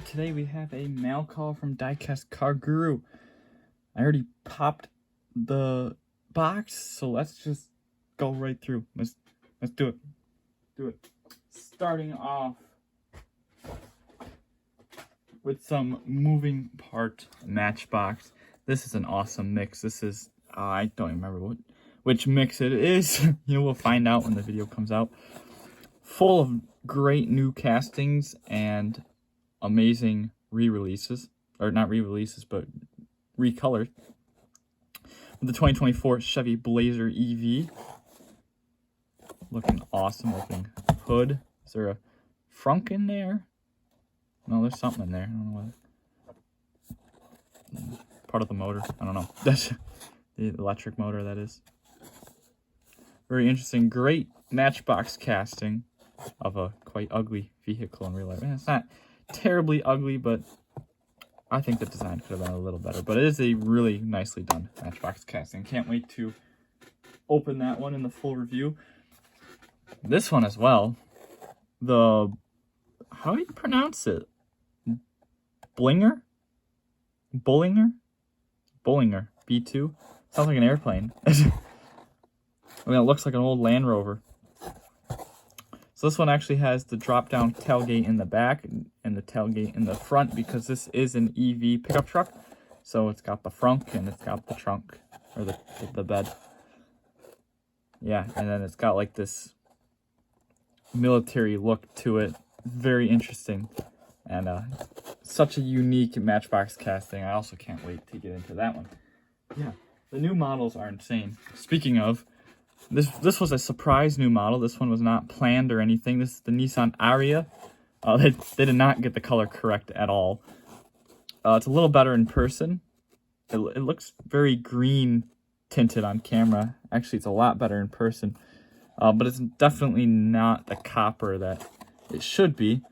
And today we have a mail call from Diecast Car Guru. I already popped the box, so let's just go right through. Let's do it. Starting off with some moving part Matchbox. This is an awesome mix. This is I don't remember which mix it is. We'll find out when the video comes out. Full of great new castings and amazing re-releases, or not re-releases, but recolored. The 2024 Chevy Blazer EV, looking awesome. Opening hood. Is there a frunk in there? No, there's something in there. I don't know what. Part of the motor. I don't know. That's the electric motor, that is. Very interesting. Great Matchbox casting of a quite ugly vehicle in real life. It's not terribly ugly, but I think the design could have been a little better. But it is a really nicely done Matchbox casting. Can't wait to open that one in the full review. This one as well. How do you pronounce it? Bullinger, B2. Sounds like an airplane. I mean, it looks like an old Land Rover. So this one actually has the drop-down tailgate in the back and the tailgate in the front, because this is an EV pickup truck. So it's got the frunk and it's got the trunk, or the bed. Yeah, and then it's got like this military look to it. Very interesting. And such a unique Matchbox casting. I also can't wait to get into that one. Yeah, the new models are insane. Speaking of, this was a surprise new model. This one was not planned or anything. This is the Nissan Ariya. They did not get the color correct at all. It's a little better in person. It looks very green tinted on camera. Actually, it's a lot better in person. But it's definitely not the copper that it should be.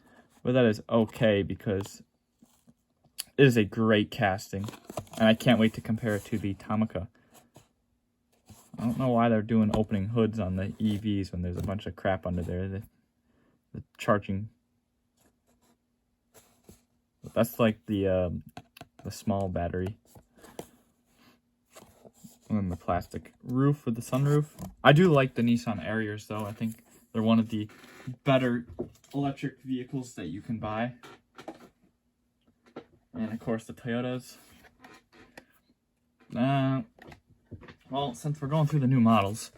But that is okay, because it is a great casting. And I can't wait to compare it to the Tamica. I don't know why they're doing opening hoods on the EVs when there's a bunch of crap under there. The charging. That's like the small battery. And then the plastic roof with the sunroof. I do like the Nissan Arias though. I think they're one of the better electric vehicles that you can buy. And of course the Toyotas. Well, since we're going through the new models,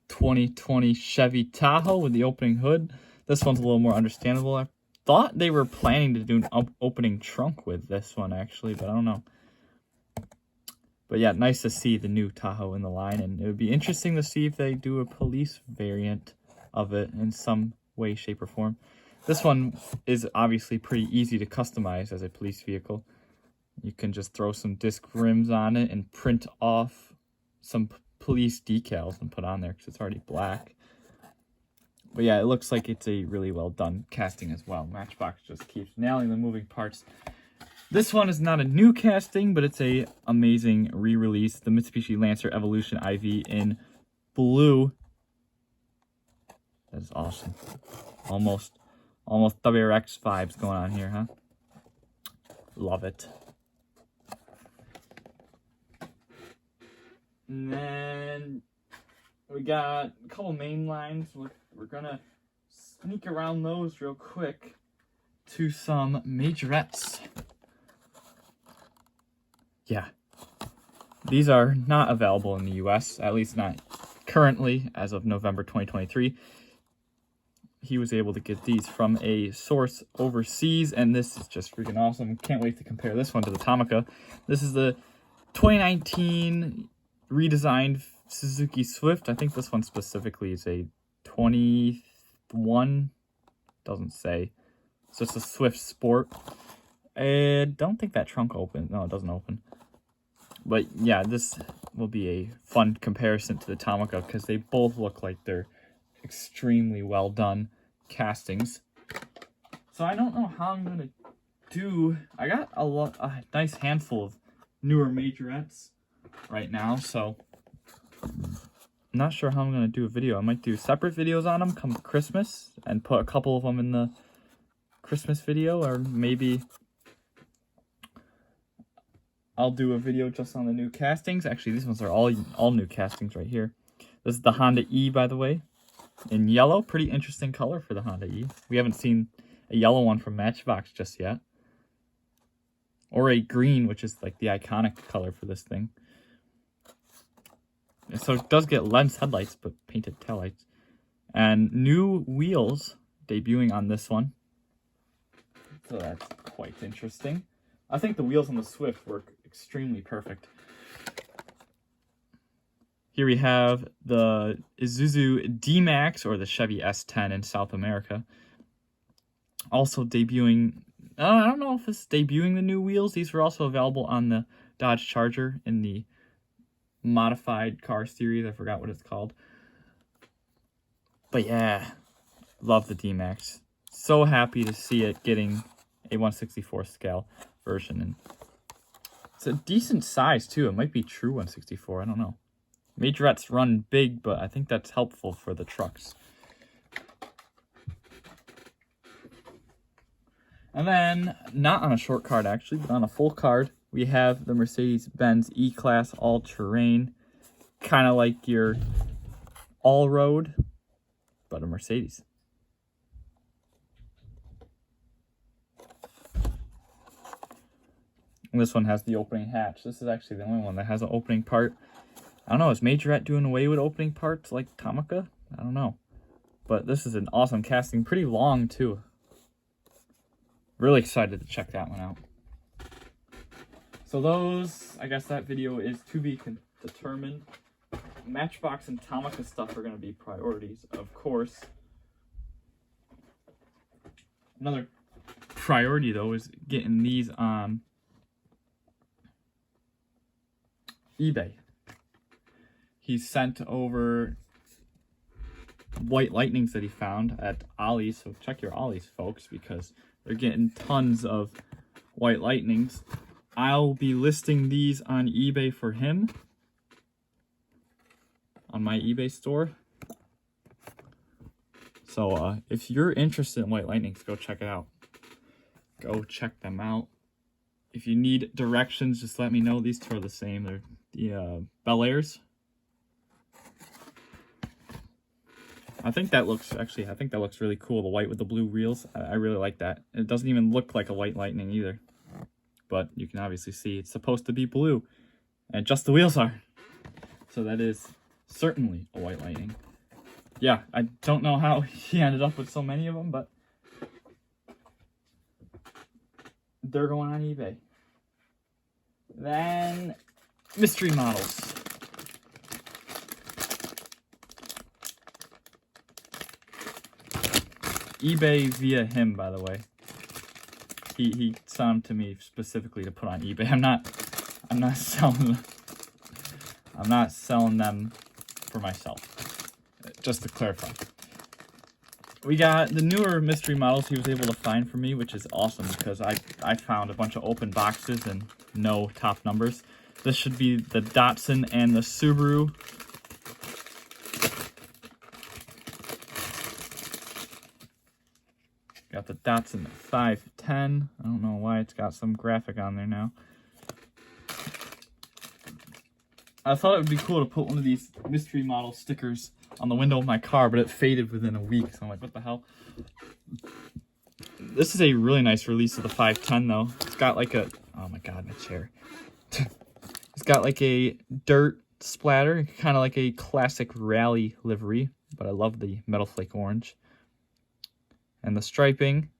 2020 Chevy Tahoe with the opening hood. This one's a little more understandable. I thought they were planning to do an opening trunk with this one, actually, but I don't know. But yeah, nice to see the new Tahoe in the line, and it would be interesting to see if they do a police variant of it in some way, shape, or form. This one is obviously pretty easy to customize as a police vehicle. You can just throw some disc rims on it and print off some police decals and put on there because it's already black. But yeah, it looks like it's a really well done casting as well. Matchbox just keeps nailing the moving parts. This one is not a new casting, but it's a amazing re-release. The Mitsubishi Lancer Evolution IV in blue. That is awesome. Almost WRX vibes going on here, huh? Love it. And then we got a couple main lines. We're gonna sneak around those real quick to some majorettes. Yeah, these are not available in the US, at least not currently as of November 2023. He was able to get these from a source overseas, and this is just freaking awesome. Can't wait to compare this one to the Tamica. This is the 2019 redesigned Suzuki Swift. I think this one specifically is a 21. Doesn't say. It's just a Swift Sport. I don't think that trunk opens. No, it doesn't open. But yeah, this will be a fun comparison to the Tamica because they both look like they're extremely well done castings. So I don't know how I'm gonna do. I got a nice handful of newer majorettes right now, so I'm not sure how I'm gonna do a video. I might do separate videos on them come Christmas and put a couple of them in Christmas video, or maybe I'll do a video just on the new castings. Actually, these ones are all new castings right here. This is the Honda E, by the way, in yellow. Pretty interesting color for the Honda E. We haven't seen a yellow one from Matchbox just yet. Or a green, which is like the iconic color for this thing. So it does get lens headlights, but painted taillights. And new wheels debuting on this one. So that's quite interesting. I think the wheels on the Swift work extremely perfect. Here we have the Isuzu D-Max, or the Chevy S10 in South America. Also debuting, I don't know if it's debuting the new wheels. These were also available on the Dodge Charger in the modified car series. I forgot what it's called. But yeah, love the D-Max. So happy to see it getting a 1/64 scale version. And it's a decent size too. It might be true 1/64, I don't know. Majorettes run big, but I think that's helpful for the trucks. And then, not on a short card actually, but on a full card, we have the Mercedes-Benz E-Class all-terrain. Kind of like your all-road, but a Mercedes. And this one has the opening hatch. This is actually the only one that has an opening part. I don't know, is Majorette doing away with opening parts like Tomica? I don't know. But this is an awesome casting. Pretty long, too. Really excited to check that one out. So those, I guess that video is to be determined. Matchbox and Tomica stuff are going to be priorities, of course. Another priority, though, is getting these on eBay. He sent over white lightnings that he found at Ollie's. So check your Ollie's, folks, because they're getting tons of white lightnings. I'll be listing these on eBay for him. On my eBay store. So if you're interested in white lightnings, go check it out. Go check them out. If you need directions, just let me know. These two are the same. They're the Bel Airs. I think that looks really cool. The white with the blue wheels. I really like that. It doesn't even look like a white lightning either. But you can obviously see it's supposed to be blue. And just the wheels are. So that is certainly a white lightning. Yeah, I don't know how he ended up with so many of them, but they're going on eBay. Then, mystery models. eBay via him, by the way. He sent them to me specifically to put on eBay. I'm not selling them for myself. Just to clarify. We got the newer mystery models he was able to find for me, which is awesome because I found a bunch of open boxes and no top numbers. This should be the Datsun and the Subaru. Got the Datsun 510. I don't know why it's got some graphic on there now. I thought it would be cool to put one of these mystery model stickers on the window of my car, but it faded within a week, so I'm like, what the hell? This is a really nice release of the 510, though. It's got like a... Oh my god, my chair. It's got like a dirt splatter, kind of like a classic rally livery, but I love the metal flake orange. And the striping,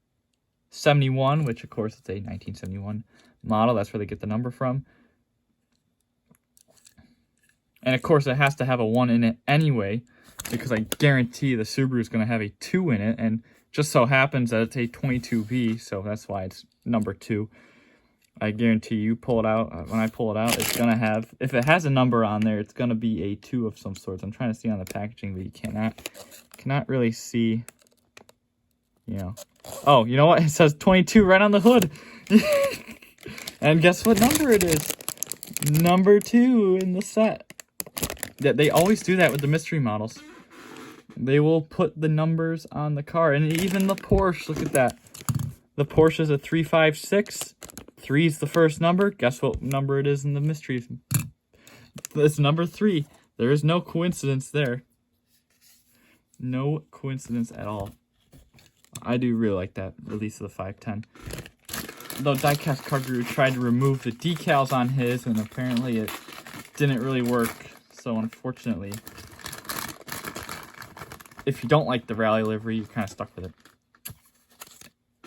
71, which of course it's a 1971 model. That's where they get the number from. And of course it has to have a 1 in it anyway, because I guarantee the Subaru is going to have a 2 in it, and just so happens that it's a 22B, so that's why it's number 2. I guarantee you pull it out, when I pull it out, it's going to have, if it has a number on there, it's going to be a 2 of some sorts. I'm trying to see on the packaging, but you cannot really see, you know. Oh, you know what? It says 22 right on the hood. And guess what number it is? Number 2 in the set. They always do that with the mystery models. They will put the numbers on the car. And even the Porsche, look at that. The Porsche's a 356. 3 is the first number. Guess what number it is in the mysteries? It's number 3. There is no coincidence there. No coincidence at all. I do really like that release of the 510. Though Diecast Car Guru tried to remove the decals on his, and apparently it didn't really work. So unfortunately, if you don't like the rally livery, you're kind of stuck with it.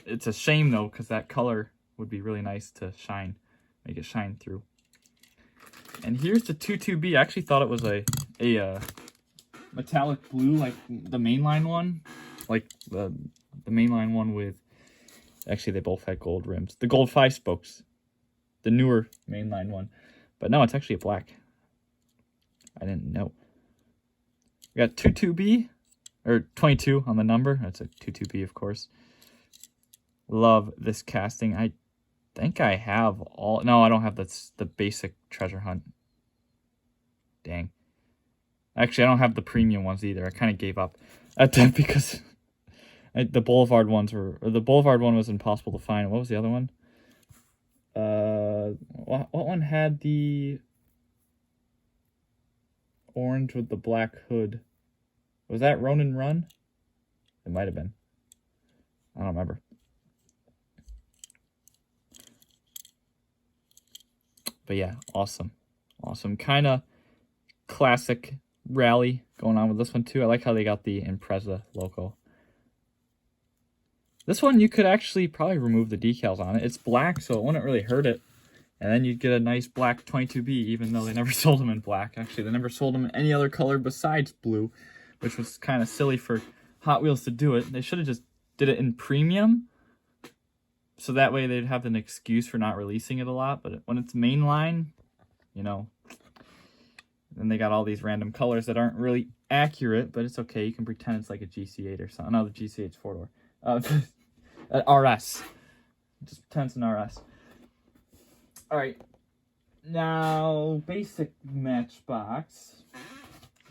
It's a shame though, because that color would be really nice to shine, make it shine through. And here's the 22B. I actually thought it was a metallic blue, like the mainline one, like the mainline one with. Actually, they both had gold rims. The gold 5-spokes, the newer mainline one, but no, it's actually a black. I didn't know. We got 22B or 22 on the number. That's a 22B, of course. Love this casting. I think I have all. No, I don't have the basic treasure hunt. Dang. Actually, I don't have the premium ones either. I kind of gave up at that because the Boulevard ones were. Or the Boulevard one was impossible to find. What was the other one? What one had the orange with the black hood? Was that Ronin Run? It might have been. I don't remember. But yeah, awesome. Awesome. Kind of classic rally going on with this one too. I like how they got the Impreza logo. This one, you could actually probably remove the decals on it. It's black, so it wouldn't really hurt it. And then you'd get a nice black 22B, even though they never sold them in black. Actually, they never sold them in any other color besides blue, which was kind of silly for Hot Wheels to do it. They should have just did it in premium, so that way they'd have an excuse for not releasing it a lot. But when it's mainline, you know, then they got all these random colors that aren't really accurate, but it's okay. You can pretend it's like a GC8 or something. No, the GC8's 4-door. RS. Just pretend it's an RS. Alright. Now, basic Matchbox.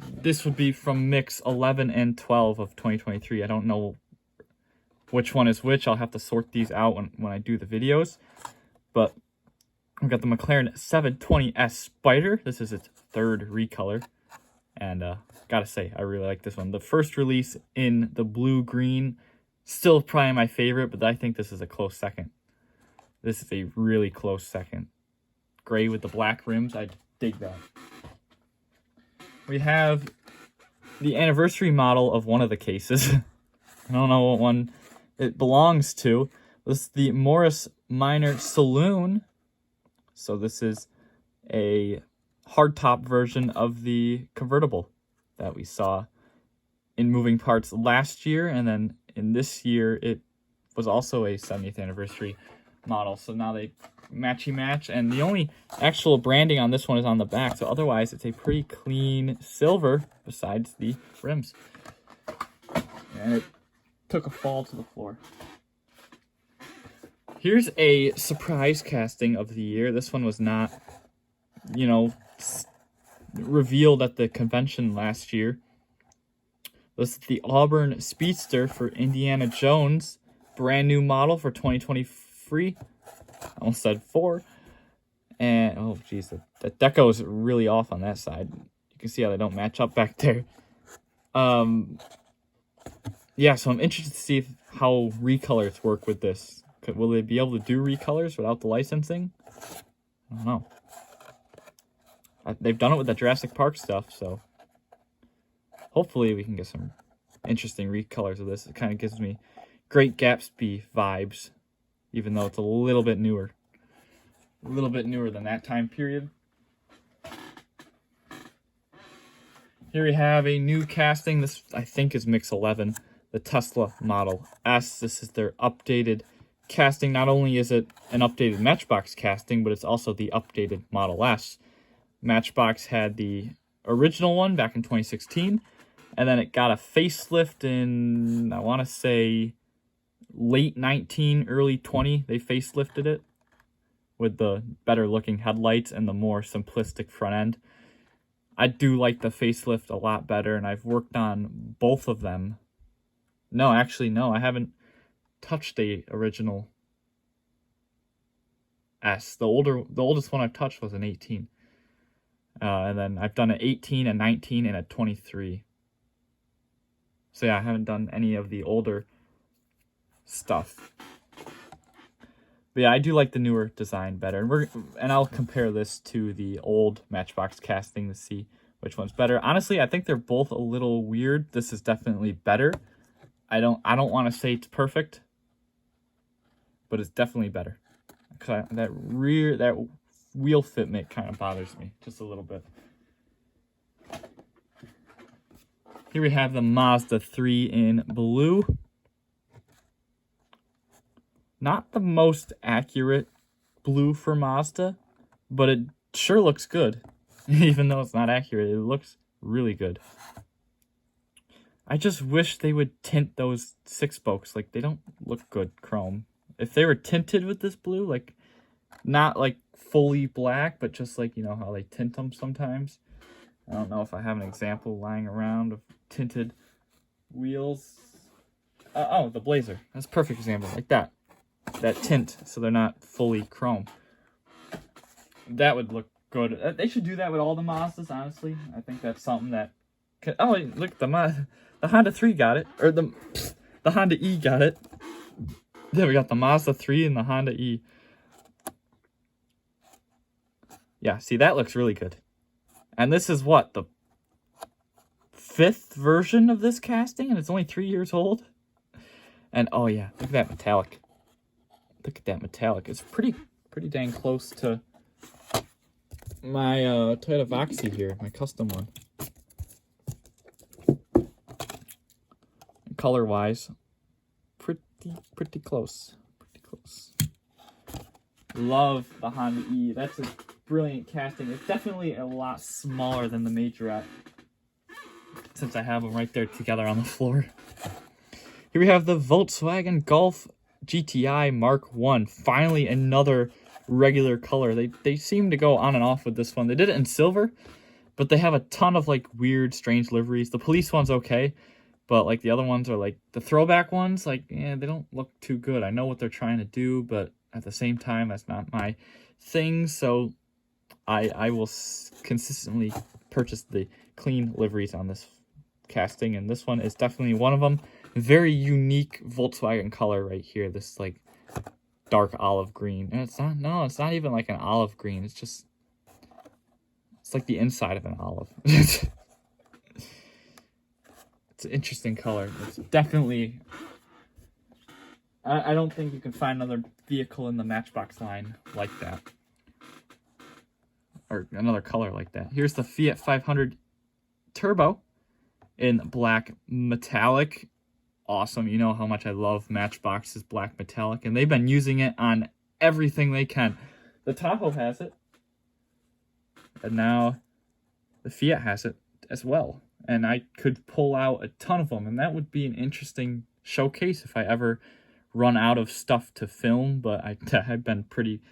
This would be from mix 11 and 12 of 2023. I don't know which one is which. I'll have to sort these out when I do the videos. But we've got the McLaren 720S Spider. This is its third recolor. And gotta say, I really like this one. The first release in the blue-green, still probably my favorite, but I think this is a close second. This is a really close second. Gray with the black rims, I dig that. We have the anniversary model of one of the cases. I don't know what one it belongs to. This is the Morris Minor Saloon. So this is a hardtop version of the convertible that we saw in Moving Parts last year, and then in this year it was also a 70th anniversary model. So now they match, and the only actual branding on this one is on the back, so otherwise it's a pretty clean silver besides the rims. And it took a fall to the floor. Here's a surprise casting of the year. This one was not, you know, revealed at the convention last year. This is the Auburn Speedster for Indiana Jones. Brand new model for 2023. I almost said 4. And, oh, geez, the deco is really off on that side. You can see how they don't match up back there. Yeah, so I'm interested to see how recolors work with this. Will they be able to do recolors without the licensing? I don't know. They've done it with the Jurassic Park stuff, so hopefully we can get some interesting recolors of this. It kind of gives me Great Gatsby vibes, even though it's a little bit newer. A little bit newer than that time period. Here we have a new casting. This, I think, is Mix 11. The Tesla Model S. This is their updated casting. Not only is it an updated Matchbox casting, but it's also the updated Model S. Matchbox had the original one back in 2016, and then it got a facelift in, I want to say, late 19, early 20. They facelifted it with the better looking headlights and the more simplistic front end. I do like the facelift a lot better, and I've worked on both of them. No, actually, no, I haven't touched the original S. The oldest one I've touched was an 18. And then I've done an 18, a 19, and a 23. So yeah, I haven't done any of the older stuff. But yeah, I do like the newer design better. And I'll compare this to the old Matchbox casting to see which one's better. Honestly, I think they're both a little weird. This is definitely better. I don't want to say it's perfect, but it's definitely better. Cause that wheel fitment kind of bothers me just a little bit. Here we have the Mazda 3 in blue. Not the most accurate blue for Mazda, but it sure looks good. Even though it's not accurate, it looks really good. I just wish they would tint those 6-spokes. Like, they don't look good chrome. If they were tinted with this blue, like, not like fully black, but just like, you know how they tint them sometimes. I don't know if I have an example lying around of tinted wheels. Oh, the Blazer. That's a perfect example. Like that. That tint, so they're not fully chrome. That would look good. They should do that with all the Mazdas, honestly. I think that's something that... Oh, look, the Honda 3 got it. Or the Honda E got it. Yeah, we got the Mazda 3 and the Honda E. Yeah, see, that looks really good. And this is what, the 5th version of this casting? And it's only 3 years old? And, oh yeah, look at that metallic. Look at that metallic. It's pretty dang close to my Toyota Voxy here, my custom one. Color-wise, pretty close. Pretty close. Love the Honda E. That's a brilliant casting. It's definitely a lot smaller than the Majorette, since I have them right there together on the floor. Here we have the Volkswagen Golf GTI Mark 1. Finally, another regular color. They seem to go on and off with this one. They did it in silver, but they have a ton of like weird, strange liveries. The police one's okay, but like the other ones are like the throwback ones. Like, yeah, they don't look too good. I know what they're trying to do, but at the same time, that's not my thing. So I will consistently purchase the clean liveries on this casting, and this one is definitely one of them. Very unique Volkswagen color right here. This like dark olive green, and it's not even like an olive green. It's like the inside of an olive. It's an interesting color. It's definitely. I don't think you can find another vehicle in the Matchbox line like that, or another color like that. Here's the Fiat 500 Turbo in black metallic. Awesome. You know how much I love Matchbox's black metallic, and they've been using it on everything they can. The Tahoe has it, and now the Fiat has it as well. And I could pull out a ton of them, and that would be an interesting showcase if I ever run out of stuff to film, but I've been pretty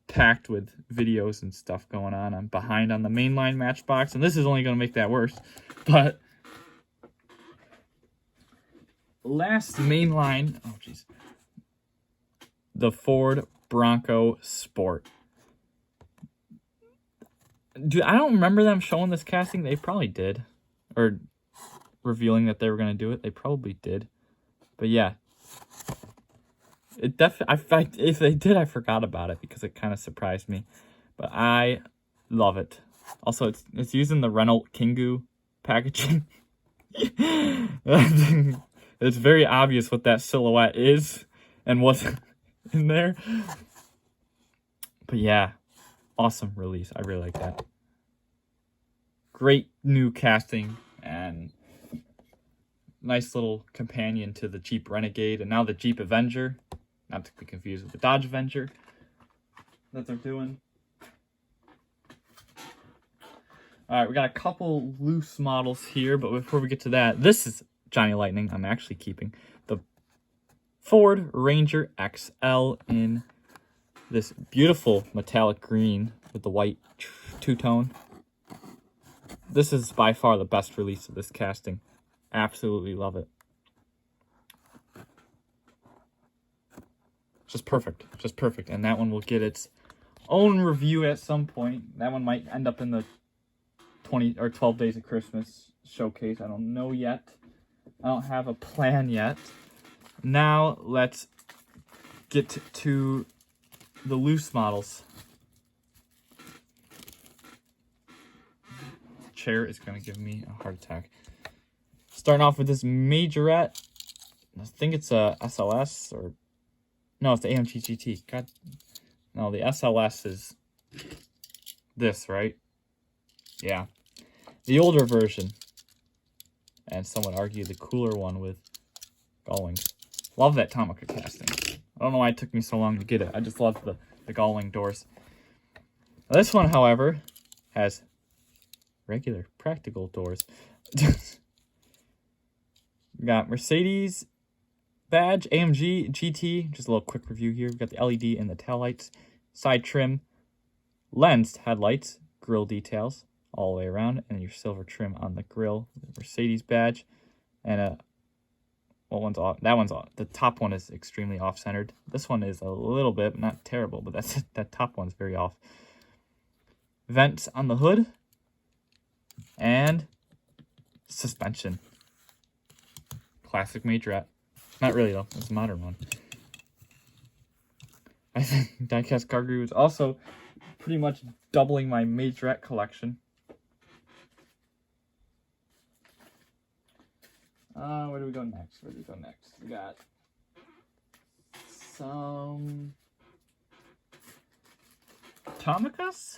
packed with videos and stuff going on. I'm behind on the mainline Matchbox, and this is only going to make that worse, but... Last mainline, oh jeez, the Ford Bronco Sport. Dude, I don't remember them showing this casting. They probably did, or revealing that they were gonna do it. They probably did, but yeah, it if they did, I forgot about it because it kind of surprised me. But I love it. Also, it's using the Renault Kangoo packaging. It's very obvious what that silhouette is and what's in there. But yeah, awesome release. I really like that. Great new casting and nice little companion to the Jeep Renegade and now the Jeep Avenger. Not to be confused with the Dodge Avenger that they're doing. Alright, we got a couple loose models here, but before we get to that, this is Johnny Lightning. I'm actually keeping the Ford Ranger XL in this beautiful metallic green with the white two-tone. This is by far the best release of this casting. Absolutely love it. just perfect. Just perfect. And that one will get its own review at some point. That one might end up in the 20 or 12 Days of Christmas showcase. I don't know yet. I don't have a plan yet. Now let's get to the loose models. Chair is going to give me a heart attack. Starting off with this Majorette. I think it's a SLS or... No, it's the AMG GT. God, no, the SLS is this, right? Yeah. The older version. And some would argue the cooler one with gull wings. Love that Tomica casting. I don't know why it took me so long to get it. I just love the gull wing doors. Now, this one, however, has regular practical doors. We got Mercedes badge, AMG GT. Just a little quick review here. We've got the LED and the taillights, side trim, lensed headlights, grille details all the way around, and your silver trim on the grille. The Mercedes badge, and what one's off? That one's off. The top one is extremely off-centered. This one is a little bit, not terrible, but that top one's very off. Vents on the hood, and suspension. Classic Majorette. Not really, though. It's a modern one. I think Diecast Car Guru is also pretty much doubling my Majorette collection. Where do we go next? We got some Tomicas?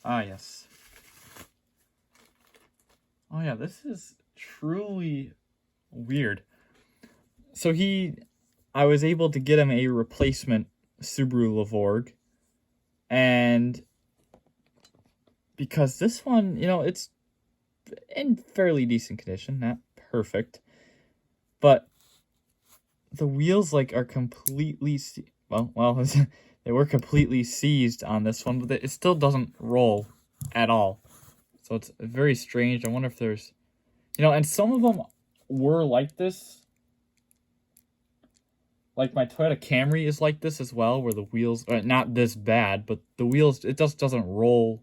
Ah, yes. Oh, yeah, this is truly weird. So I was able to get him a replacement Subaru Levorg. And because this one, it's in fairly decent condition, not perfect. But the wheels, are completely... Well, they were completely seized on this one, but it still doesn't roll at all. So it's very strange. I wonder if there's... and some of them were like this. Like my Toyota Camry is like this as well, where the wheels are not this bad, but the wheels, it just doesn't roll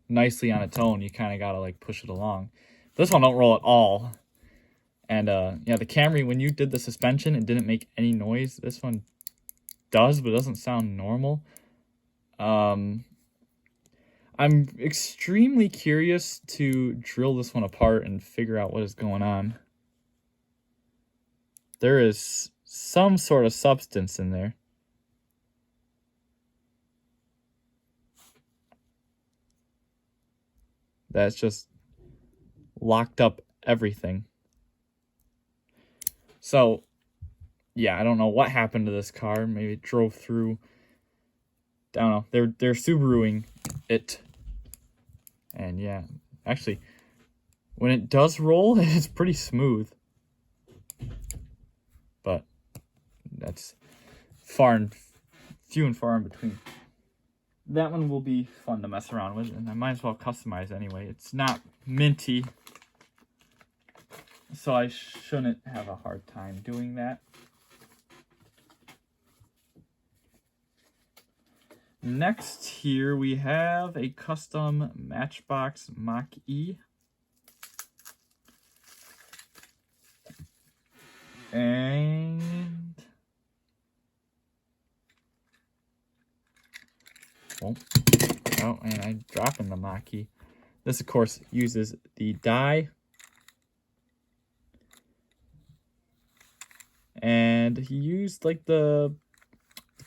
nicely on its own. You kind of got to push it along. This one don't roll at all. And yeah, the Camry, when you did the suspension, it didn't make any noise. This one does, but it doesn't sound normal. I'm extremely curious to drill this one apart and figure out what is going on. There is some sort of substance in there. That's just locked up everything. So, yeah, I don't know what happened to this car. Maybe it drove through. I don't know. They're Subaruing it. And yeah, actually, when it does roll, it's pretty smooth. But that's few and far in between. That one will be fun to mess around with, and I might as well customize anyway. It's not minty, so I shouldn't have a hard time doing that. Next here we have a custom Matchbox Mach-E. And and I'm dropping the Mach-E. This, of course, uses the die. And he used the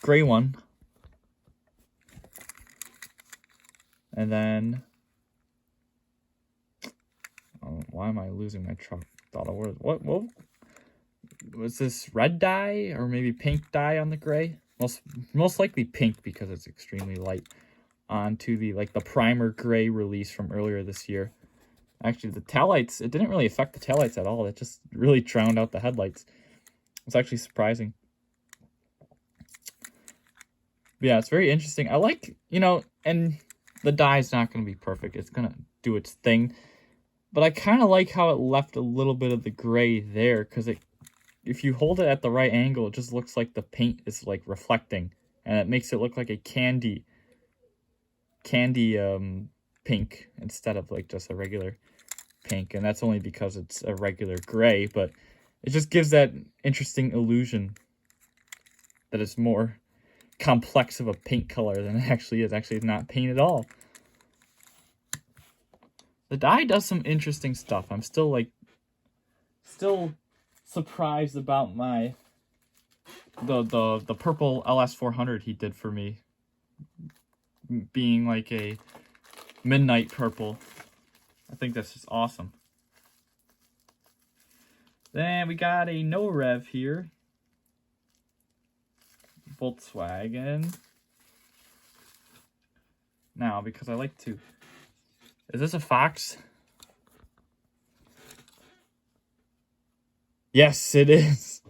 gray one. And then, why am I losing my truck? Thought I was, what was this, red dye or maybe pink dye on the gray? Most likely pink because it's extremely light. Onto the the primer gray release from earlier this year. Actually, the taillights, it didn't really affect the taillights at all. It just really drowned out the headlights. It's actually surprising. But yeah, it's very interesting. I like, and the dye's not going to be perfect. It's going to do its thing. But I kind of like how it left a little bit of the gray there, because if you hold it at the right angle, it just looks like the paint is like reflecting, and it makes it look like a candy pink instead of like just a regular pink. And that's only because it's a regular gray, but it just gives that interesting illusion that it's more complex of a paint color than it actually is. Actually, it's not paint at all. The die does some interesting stuff. I'm still surprised about the purple LS400 he did for me, being like a midnight purple. I think that's just awesome. Then we got a no rev here, Volkswagen. Now, because I like to, is this a Fox? Yes, it is.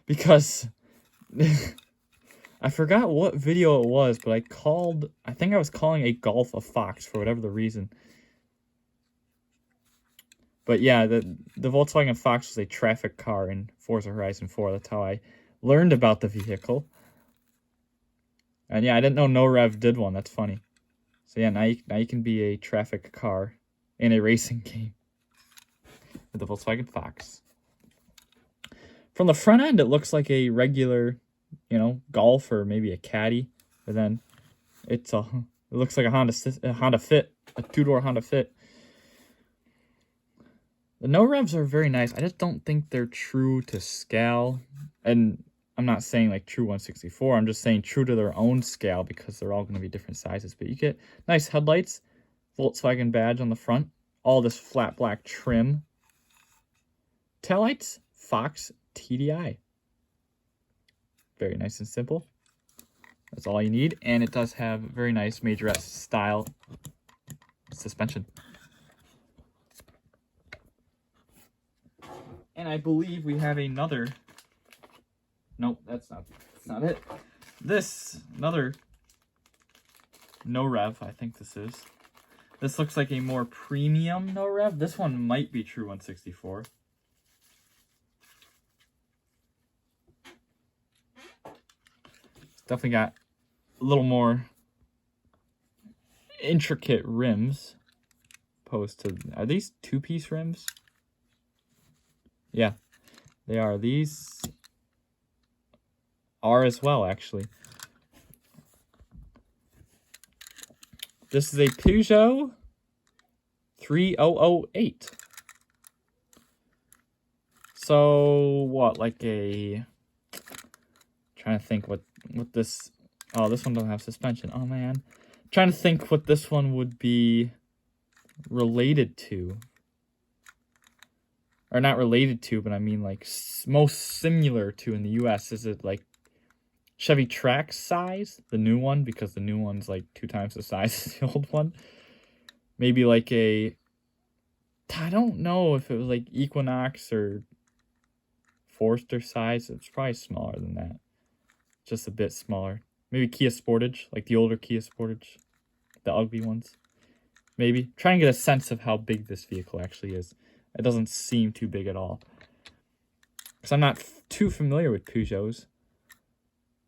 Because I forgot what video it was, but I think I was calling a Golf a Fox for whatever the reason. But yeah, the Volkswagen Fox was a traffic car in Forza Horizon 4. That's how I learned about the vehicle. And yeah, I didn't know No Rev did one. That's funny. So yeah, now you can be a traffic car in a racing game with the Volkswagen Fox. From the front end, it looks like a regular, Golf or maybe a Caddy. But then it looks like a Honda Fit, a two-door Honda Fit. The no revs are very nice. I just don't think they're true to scale. And I'm not saying like true 1/64. I'm just saying true to their own scale, because they're all going to be different sizes. But you get nice headlights, Volkswagen badge on the front, all this flat black trim. Taillights, Fox TDI. Very nice and simple. That's all you need. And it does have very nice majorette style suspension. And I believe we have another. Nope, that's not it. Another no rev, I think this is. This looks like a more premium no rev. This one might be true 1/64. Definitely got a little more intricate rims opposed to, are these two-piece rims? Yeah, they are. These are as well, actually. This is a Peugeot 3008. So what, like a, trying to think what this, oh, this one doesn't have suspension. Oh man, trying to think what this one would be related to. Or not related to, but I mean like most similar to in the US. Is it like Chevy Trax size, the new one, because the new one's like 2 times the size as the old one? Maybe like a, I don't know if it was like Equinox or Forester size. It's probably smaller than that, just a bit smaller. Maybe Kia Sportage, like the older Kia Sportage, the ugly ones. Maybe try and get a sense of how big this vehicle actually is. It doesn't seem too big at all, because I'm not too familiar with Peugeots.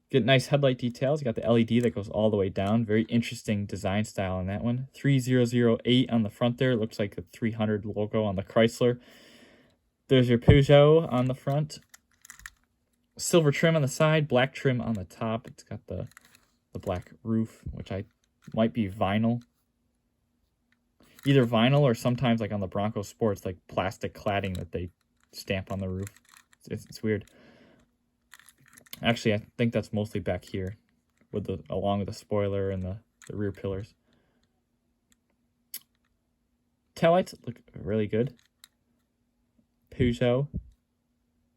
Get nice headlight details. You got the LED that goes all the way down. Very interesting design style on that one. 3008 on the front there. It looks like the 300 logo on the Chrysler. There's your Peugeot on the front. Silver trim on the side, black trim on the top. It's got the black roof, which might be vinyl. Either vinyl or sometimes like on the Bronco Sports, like plastic cladding that they stamp on the roof. It's weird. Actually, I think that's mostly back here, with along with the spoiler and the rear pillars. Taillights look really good. Peugeot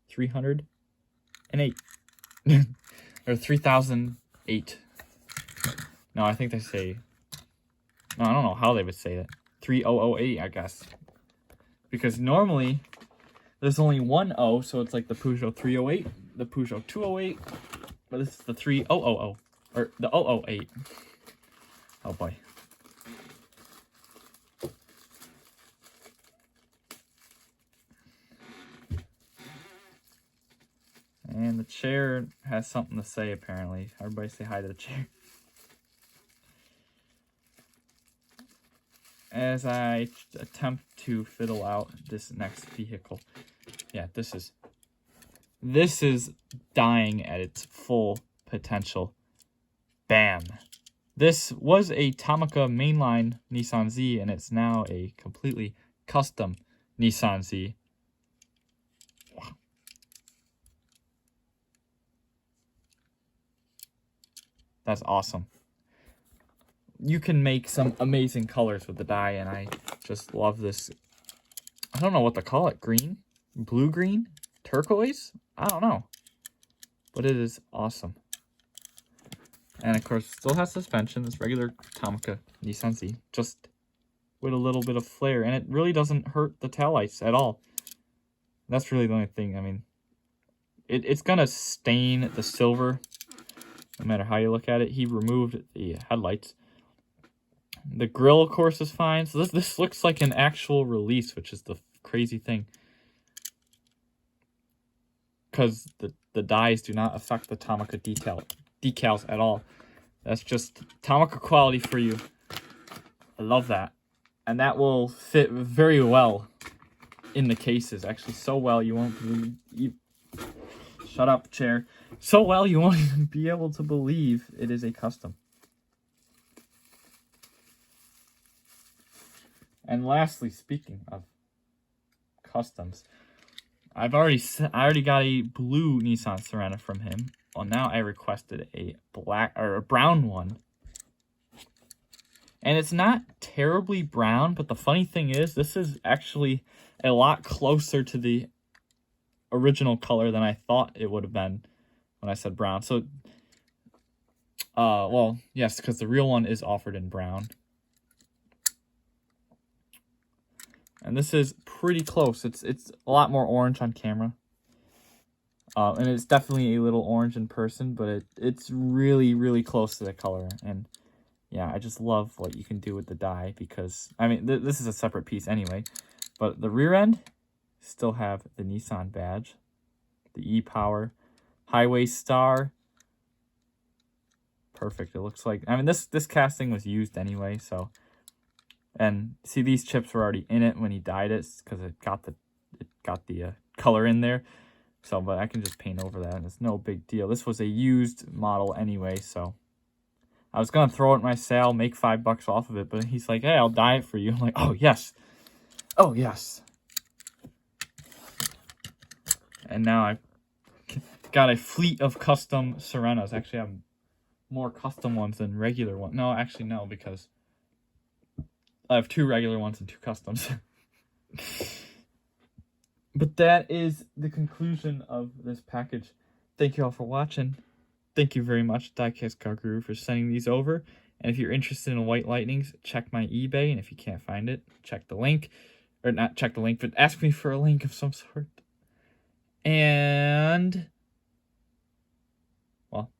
308 or 3008. No, I think they say. No, I don't know how they would say that. 3008, I guess, because normally there's only one O, so it's like the Peugeot 308, the Peugeot 208, but this is the 3000, or the 008. Oh boy. And the chair has something to say, apparently. Everybody say hi to the chair. As I attempt to fiddle out this next vehicle. Yeah, this is dying at its full potential. Bam. This was a Tomica mainline Nissan Z, and it's now a completely custom Nissan Z. Wow. That's awesome. You can make some amazing colors with the dye, and I just love this. I don't know what to call it. Green? Blue-green? Turquoise? I don't know. But it is awesome. And, of course, still has suspension. This regular Tomica Nissan Z. Just with a little bit of flair. And it really doesn't hurt the taillights at all. That's really the only thing. I mean, it's going to stain the silver no matter how you look at it. He removed the headlights. The grill, of course, is fine. So this looks like an actual release, which is the crazy thing. Because the dyes do not affect the Tomica decals at all. That's just Tomica quality for you. I love that. And that will fit very well in the cases. Actually, so well you won't believe... Shut up, chair. So well you won't even be able to believe it is a custom. And lastly, speaking of customs, I already got a blue Nissan Serena from him. Well, now I requested a black or a brown one. And it's not terribly brown, but the funny thing is this is actually a lot closer to the original color than I thought it would have been when I said brown. So well, yes, because the real one is offered in brown. And this is pretty close. It's a lot more orange on camera. And it's definitely a little orange in person, but it's really, really close to the color. And yeah, I just love what you can do with the dye because, I mean, this is a separate piece anyway. But the rear end still have the Nissan badge, the e-Power, Highway Star. Perfect. It looks like, I mean, this casting was used anyway, so. And see, these chips were already in it when he dyed it because it got the color in there. So, but I can just paint over that, and it's no big deal. This was a used model anyway, so I was gonna throw it in my sale, make $5 off of it, but he's like, "Hey, I'll dye it for you." I'm like, "Oh yes, oh yes." And now I've got a fleet of custom Serenas. Actually, I have more custom ones than regular ones. No, actually, no, because I have 2 regular ones and 2 customs. But that is the conclusion of this package. Thank you all for watching. Thank you very much, Diecast Car Guru, for sending these over. And if you're interested in white lightnings, check my eBay. And if you can't find it, check the link. Or not check the link, but ask me for a link of some sort. And well,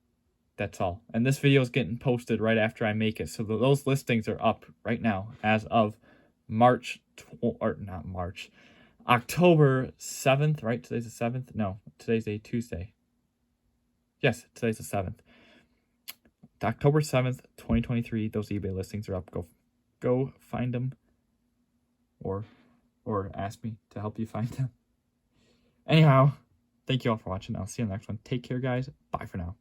that's all. And this video is getting posted right after I make it. So those listings are up right now as of October 7th, right? Today's the 7th? No, today's a Tuesday. Yes, today's the 7th. October 7th, 2023. Those eBay listings are up. Go find them. Or ask me to help you find them. Anyhow, thank you all for watching. I'll see you in the next one. Take care, guys. Bye for now.